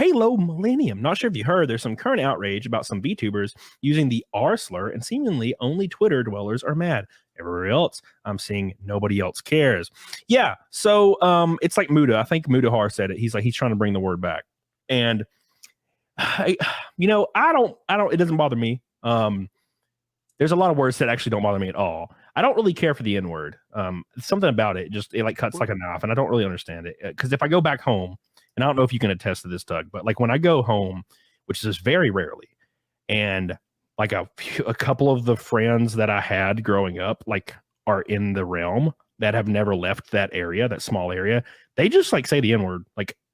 Halo Millennium. Not sure if you heard, there's some current outrage about some VTubers using the r-slur, and seemingly only Twitter dwellers are mad. Everywhere else, I'm seeing nobody else cares. Yeah, so it's like Muda. I think Mudahar said it. He's trying to bring the word back. And I don't, it doesn't bother me. There's a lot of words that actually don't bother me at all. I don't really care for the N-word. Something about it, it like cuts like a knife, and I don't really understand it. Because if I go back home, and I don't know if you can attest to this, Doug, but like when I go home, which is very rarely, and like a couple of the friends that I had growing up, like are in the realm that have never left that area, that small area, they just like say the N-word,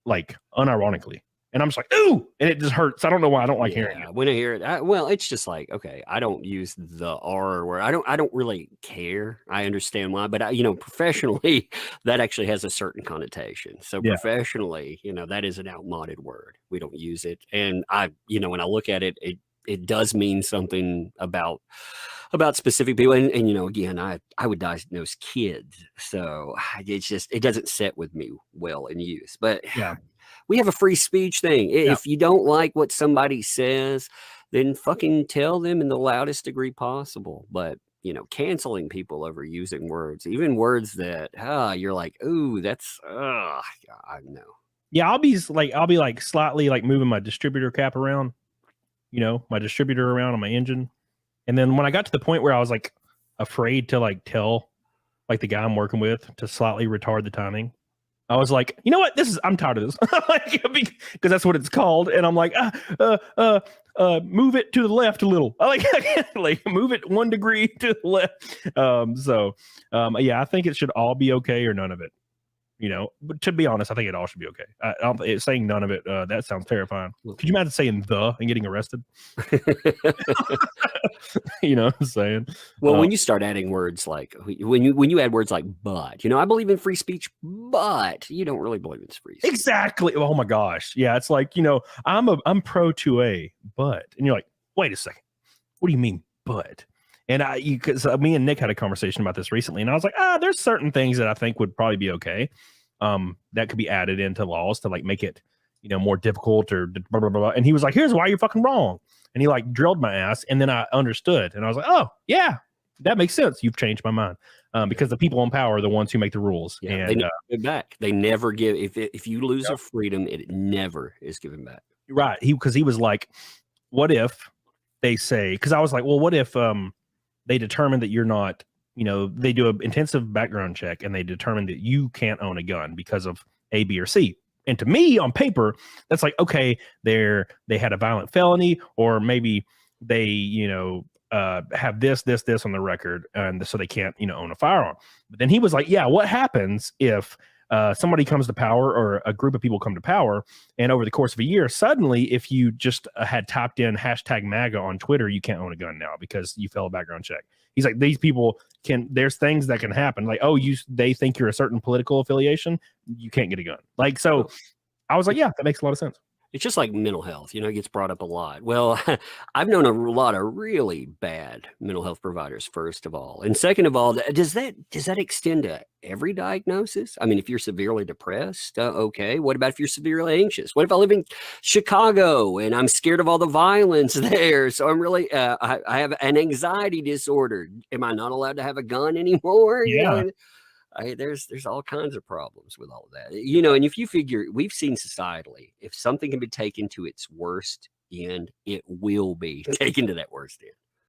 like unironically. And I'm just like, ooh, and it just hurts. I don't know why I don't like hearing it. When I hear it, well, it's just like, okay, I don't use the R word. I don't really care. I understand why, but professionally, that actually has a certain connotation. So professionally, that is an outmoded word. We don't use it. And when I look at it, it does mean something about specific people. And again, I would diagnose kids. So it doesn't sit with me well in use. But yeah. We have a free speech thing. If you don't like what somebody says, then fucking tell them in the loudest degree possible. But, canceling people over using words, even words that, you're like, ooh, that's, I know. Yeah, I'll be slightly like moving my distributor cap around, my distributor around on my engine. And then when I got to the point where I was like afraid to like tell like the guy I'm working with to slightly retard the timing, I was like, you know what? I'm tired of this. Because that's what it's called. And I'm like, move it to the left a little. I like move it 1 degree to the left. I think it should all be okay or none of it. But to be honest, I think it all should be okay. It's saying none of it. That sounds terrifying. Could you imagine saying the and getting arrested? You know what I'm saying? Well, when you start adding words like when you add words like but, I believe in free speech, but you don't really believe in free speech. Exactly. Oh my gosh. Yeah. It's like, I'm pro 2A, but, and you're like, wait a second. What do you mean, but? And because me and Nick had a conversation about this recently, and I was like, there's certain things that I think would probably be okay. That could be added into laws to like make it, more difficult or blah, blah, blah. And he was like, here's why you're fucking wrong. And he like drilled my ass. And then I understood. And I was like, oh yeah, that makes sense. You've changed my mind. Because the people in power are the ones who make the rules. Yeah, and they never give it back. They never give. If you lose a freedom, it never is given back. Right. Because he was like, what if they say, because I was like, well, what if they determine that you're not, they do an intensive background check and they determine that you can't own a gun because of A, B, or C. And to me, on paper, that's like, okay, they had a violent felony, or maybe they, have this on the record, and so they can't, own a firearm. But then he was like, yeah, what happens if somebody comes to power, or a group of people come to power, and over the course of a year, suddenly, if you just had typed in #MAGA on Twitter, you can't own a gun now because you failed a background check. He's like, these people there's things that can happen. Like, they think you're a certain political affiliation, you can't get a gun. Like, so I was like, yeah, that makes a lot of sense. It's just like mental health, it gets brought up a lot. Well, I've known a lot of really bad mental health providers, first of all. And second of all, does that extend to every diagnosis? I mean, if you're severely depressed, okay. What about if you're severely anxious? What if I live in Chicago and I'm scared of all the violence there? So I'm really, I have an anxiety disorder. Am I not allowed to have a gun anymore? Yeah. There's all kinds of problems with all of that, and if you figure, we've seen societally, if something can be taken to its worst end, it will be taken to that worst end.